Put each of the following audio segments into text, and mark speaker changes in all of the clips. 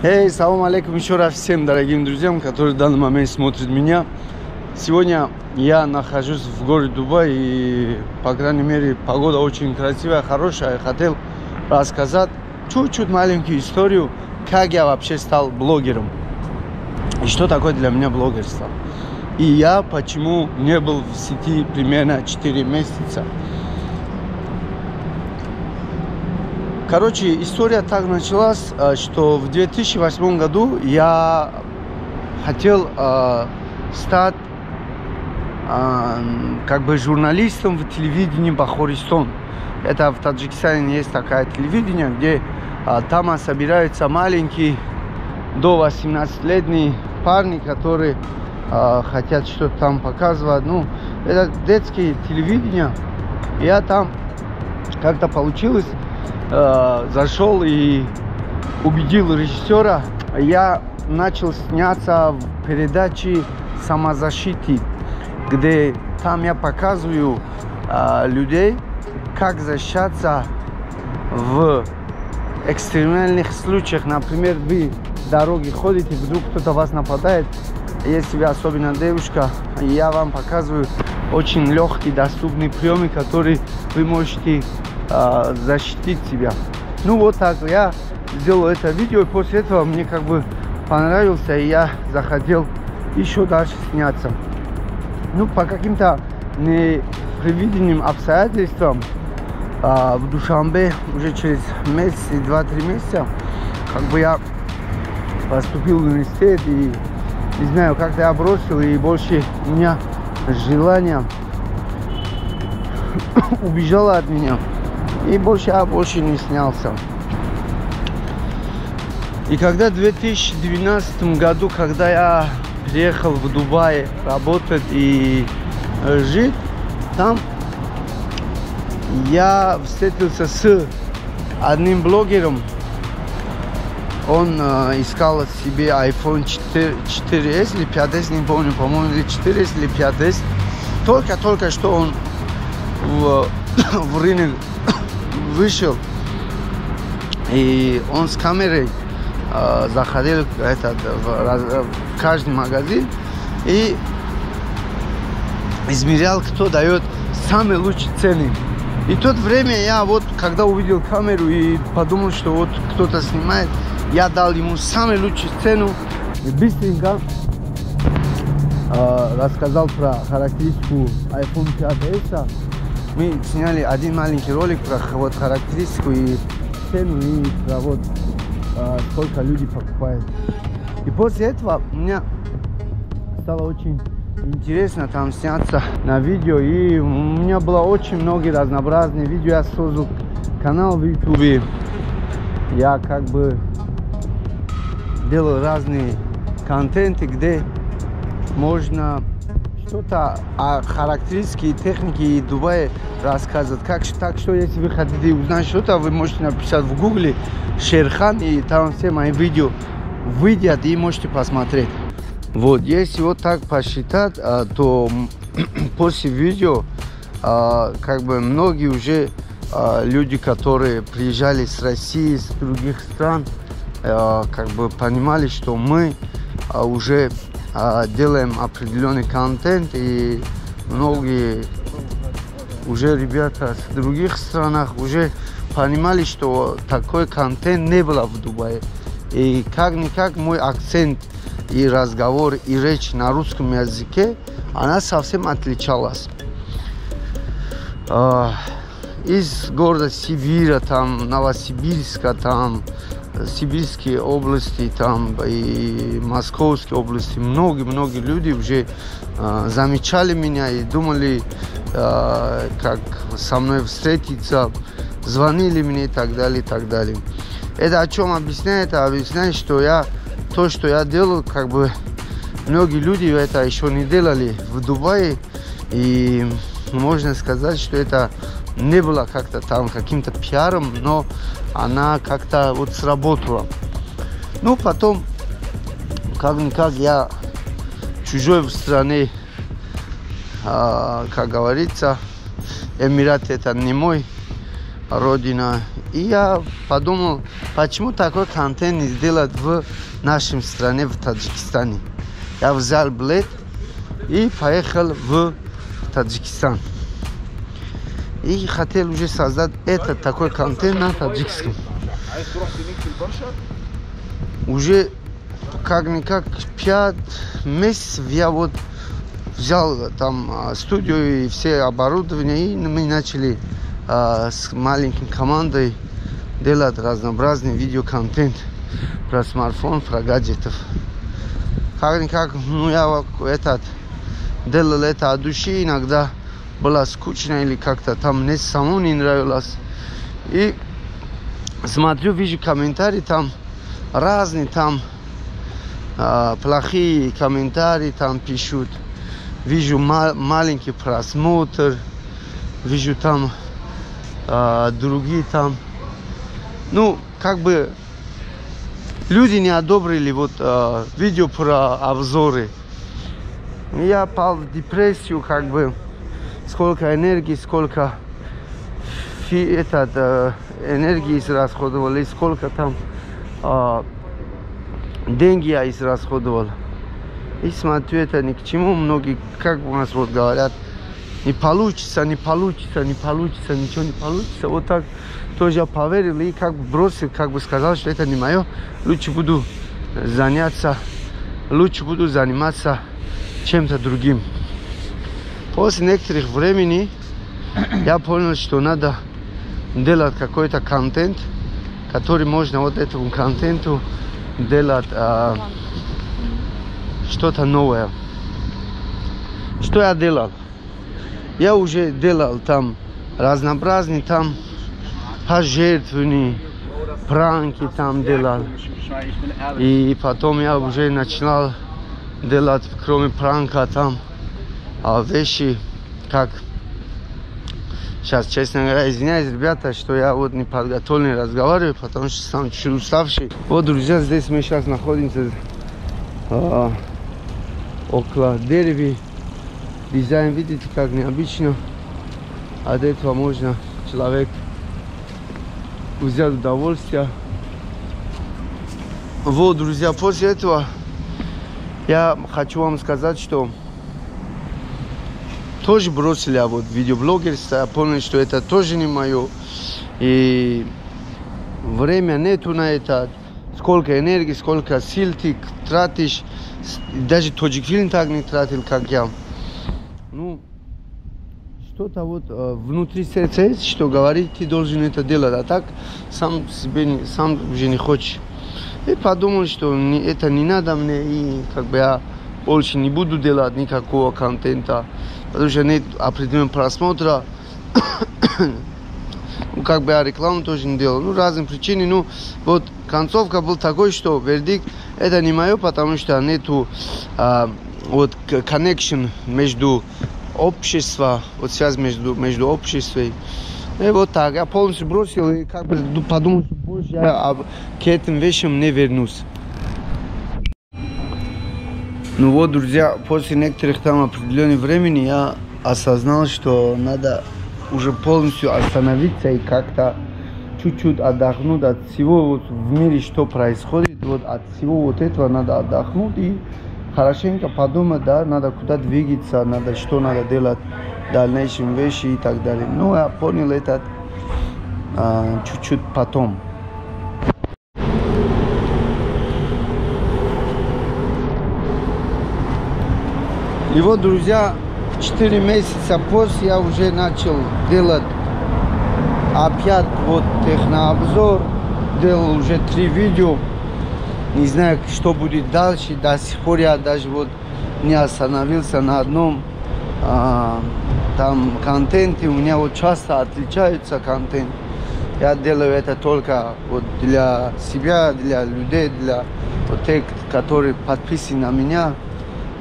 Speaker 1: Эй, салам алейкум еще раз всем дорогим друзьям, которые в данный момент смотрят меня. Сегодня я нахожусь в городе Дубай, и, по крайней мере, погода очень красивая, хорошая. Я хотел рассказать чуть-чуть маленькую историю, как я вообще стал блогером. И что такое для меня блогерство. И я почему не был в сети примерно 4 месяца. Короче, история так началась, что в 2008 году я хотел стать как бы журналистом в телевидении Бахористон. Это в Таджикистане есть такое телевидение, где там собираются маленькие до 18-летние парни, которые хотят что-то там показывать. Ну, это детские телевидения. Я там как-то получилось. Зашел и убедил режиссера. Я начал сняться в передаче «Самозащиты», где там я показываю людей, как защищаться в экстремальных случаях. Например, вы в дороге ходите, вдруг кто-то вас нападает. Если вы особенно девушка, я вам показываю очень легкие, доступные приемы, которые вы можете защитить себя. Ну вот так я сделал это видео, и после этого мне как бы понравился, и я захотел еще дальше сняться. Ну, по каким-то непредвиденным обстоятельствам в Душанбе уже через месяц, 2-3 месяца, как бы я поступил в университет, и не знаю, как-то я бросил, и больше у меня желание убежало от меня. И я больше не снялся. И когда в 2012 году, когда я приехал в Дубай работать и жить, там я встретился с одним блогером. Он искал себе iPhone 4S или 5S, не помню, по-моему, или 4S или 5S. Только что он в рынок вышел, и он с камерой заходил в каждый магазин и измерял, кто дает самые лучшие цены. И в то время я вот, когда увидел камеру и подумал, что вот кто-то снимает, я дал ему самую лучшую цену и быстренько рассказал про характеристику iPhone 5S. Мы сняли один маленький ролик про вот характеристику и цену, и про вот сколько люди покупают. И после этого мне стало очень интересно там сняться на видео, и у меня было очень много разнообразных видео. Я создал канал в YouTube. Я как бы делал разные контенты, где можно что-то о характеристике и технике Дубая рассказывать. Так что, если вы хотите узнать что-то, вы можете написать в гугле Шерхан, и там все мои видео выйдут, и можете посмотреть. Вот, если вот так посчитать, то после видео как бы многие уже люди, которые приезжали с России, с других стран, как бы понимали, что мы уже делаем определенный контент, и многие уже ребята с других странах уже понимали, что такой контент не было в Дубае. И как-никак мой акцент и разговор, и речь на русском языке, она совсем отличалась. Из города Сибири, там, Новосибирска, там, Сибирские области, там, и Московские области, многие люди уже замечали меня и думали, как со мной встретиться, звонили мне и так далее, и так далее. Это о чем объясняет? Объясняет, что то, что я делал, как бы многие люди это еще не делали в Дубае, и можно сказать, что это не было как-то там каким-то пиаром, но она как-то вот сработала. Ну, потом, как-никак, я чужой в стране, как говорится, Эмират это не мой. родина. И я подумал, почему такой контент не сделать в нашей стране, в Таджикистане. Я взял билет и поехал в Таджикистан. И хотел уже создать этот такой контент на таджикском. Уже как-никак 5 месяцев я вот взял там студию и все оборудование, и мы начали с маленькой командой делать разнообразный видеоконтент про смартфон, про гаджетов. Как-никак, ну я делал это от души, иногда было скучно или как-то там мне самому не нравилось. И смотрю, вижу комментарии там разные, там плохие комментарии там пишут. Вижу маленький просмотр, вижу там другие там. Ну, как бы люди не одобрили вот видео про обзоры. Я пал в депрессию, как бы, сколько энергии, сколько энергии израсходовал, и сколько там деньги я израсходовал. И смотрю, это ни к чему. Многие, как у нас вот говорят, не получится, не получится, не получится, ничего не получится. Вот так тоже я поверил и как бы бросил, как бы сказал, что это не мое. Лучше буду заниматься чем-то другим. После некоторых времени я понял, что надо делать какой-то контент, который можно вот этому контенту делать что-то новое. Что я делал? Я уже делал там разнообразные там пожертвования, пранки там делал. И потом я уже начинал делать, кроме пранка, там вещи, как... Сейчас, честно говоря, извиняюсь, ребята, что я вот не подготовленный разговариваю, потому что сам чуть уставший. Вот, друзья, здесь мы сейчас находимся около дерева. Дизайн, видите, как необычно. От этого можно человек взять удовольствие. Вот, друзья, после этого я хочу вам сказать, что тоже бросили вот видеоблогерство. Я понял, что это тоже не мое. И время нету на это. Сколько энергии, сколько сил ты тратишь. Даже Таджикфильм так не тратил, как я. Ну, что-то вот внутри сердца есть, что говорит, ты должен это делать. А так сам уже не хочешь. И подумал, что это не надо мне. И как бы я больше не буду делать никакого контента. Потому что нет определенного просмотра. Ну, как бы я рекламу тоже не делал. Ну, разные причины. Ну, вот концовка была такой, что вердикт это не мое, потому что нету вот connection между обществом, вот связь между обществом. И вот так, я полностью бросил и как бы подумал, что больше я к этим вещам не вернусь. Ну вот, друзья, после некоторых там определенных времени я осознал, что надо уже полностью остановиться и как-то чуть-чуть отдохнуть от всего вот в мире, что происходит. Вот от всего вот этого надо отдохнуть и хорошенько подумать, да, надо куда двигаться, надо что надо делать, дальнейшие вещи и так далее. Ну, я понял это чуть-чуть потом. И вот, друзья, 4 месяца после я уже начал делать опять вот технообзор, делал уже 3 видео. Не знаю, что будет дальше. До сих пор я даже вот не остановился на одном там контенте. У меня вот часто отличается контент. Я делаю это только вот для себя, для людей, для вот тех, которые подписаны на меня.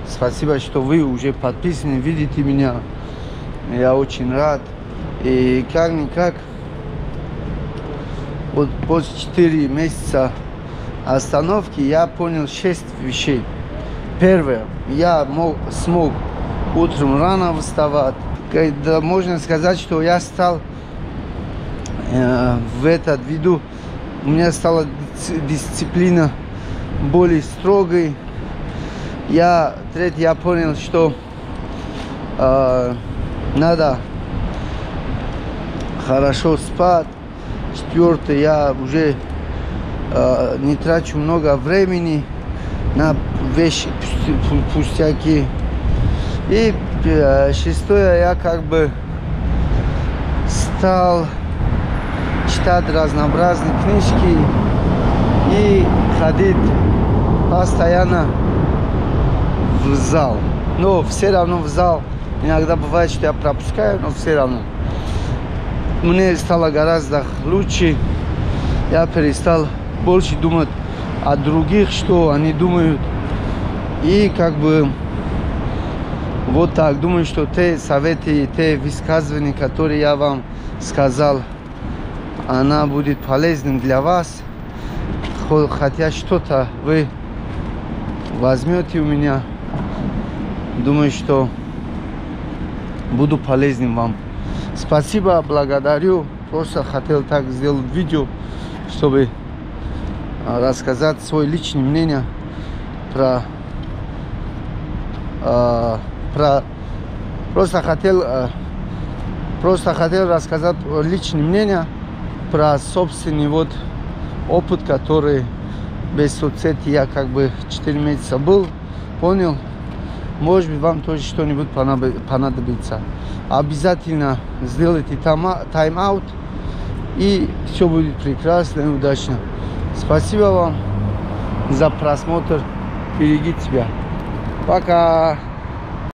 Speaker 1: Спасибо, что вы уже подписаны, видите меня. Я очень рад. И как-никак, вот после 4 месяца остановки я понял 6 вещей. Первое, я смог утром рано вставать. Да, можно сказать, что я стал в этот виду у меня стала дисциплина более строгой. Я понял, что надо хорошо спать. Четвертое, я уже не трачу много времени на вещи, пустяки. И шестое, я как бы стал читать разнообразные книжки и ходить постоянно в зал. Но все равно в зал. Иногда бывает, что я пропускаю, но все равно. Мне стало гораздо лучше. Я перестал больше думать о других, что они думают. И как бы вот так. Думаю, что те советы, те высказывания, которые я вам сказал, она будет полезным для вас. Хотя что-то вы возьмете у меня. Думаю, что буду полезным вам. Спасибо, благодарю. Просто хотел так сделать видео, чтобы рассказать свое личное мнение просто хотел рассказать личное мнение про собственный вот опыт, который без соцсети я как бы 4 месяца был, понял. Может быть, вам тоже что-нибудь понадобится. Обязательно сделайте тайм-аут, и все будет прекрасно и удачно. Спасибо вам за просмотр. Берегите себя. Пока.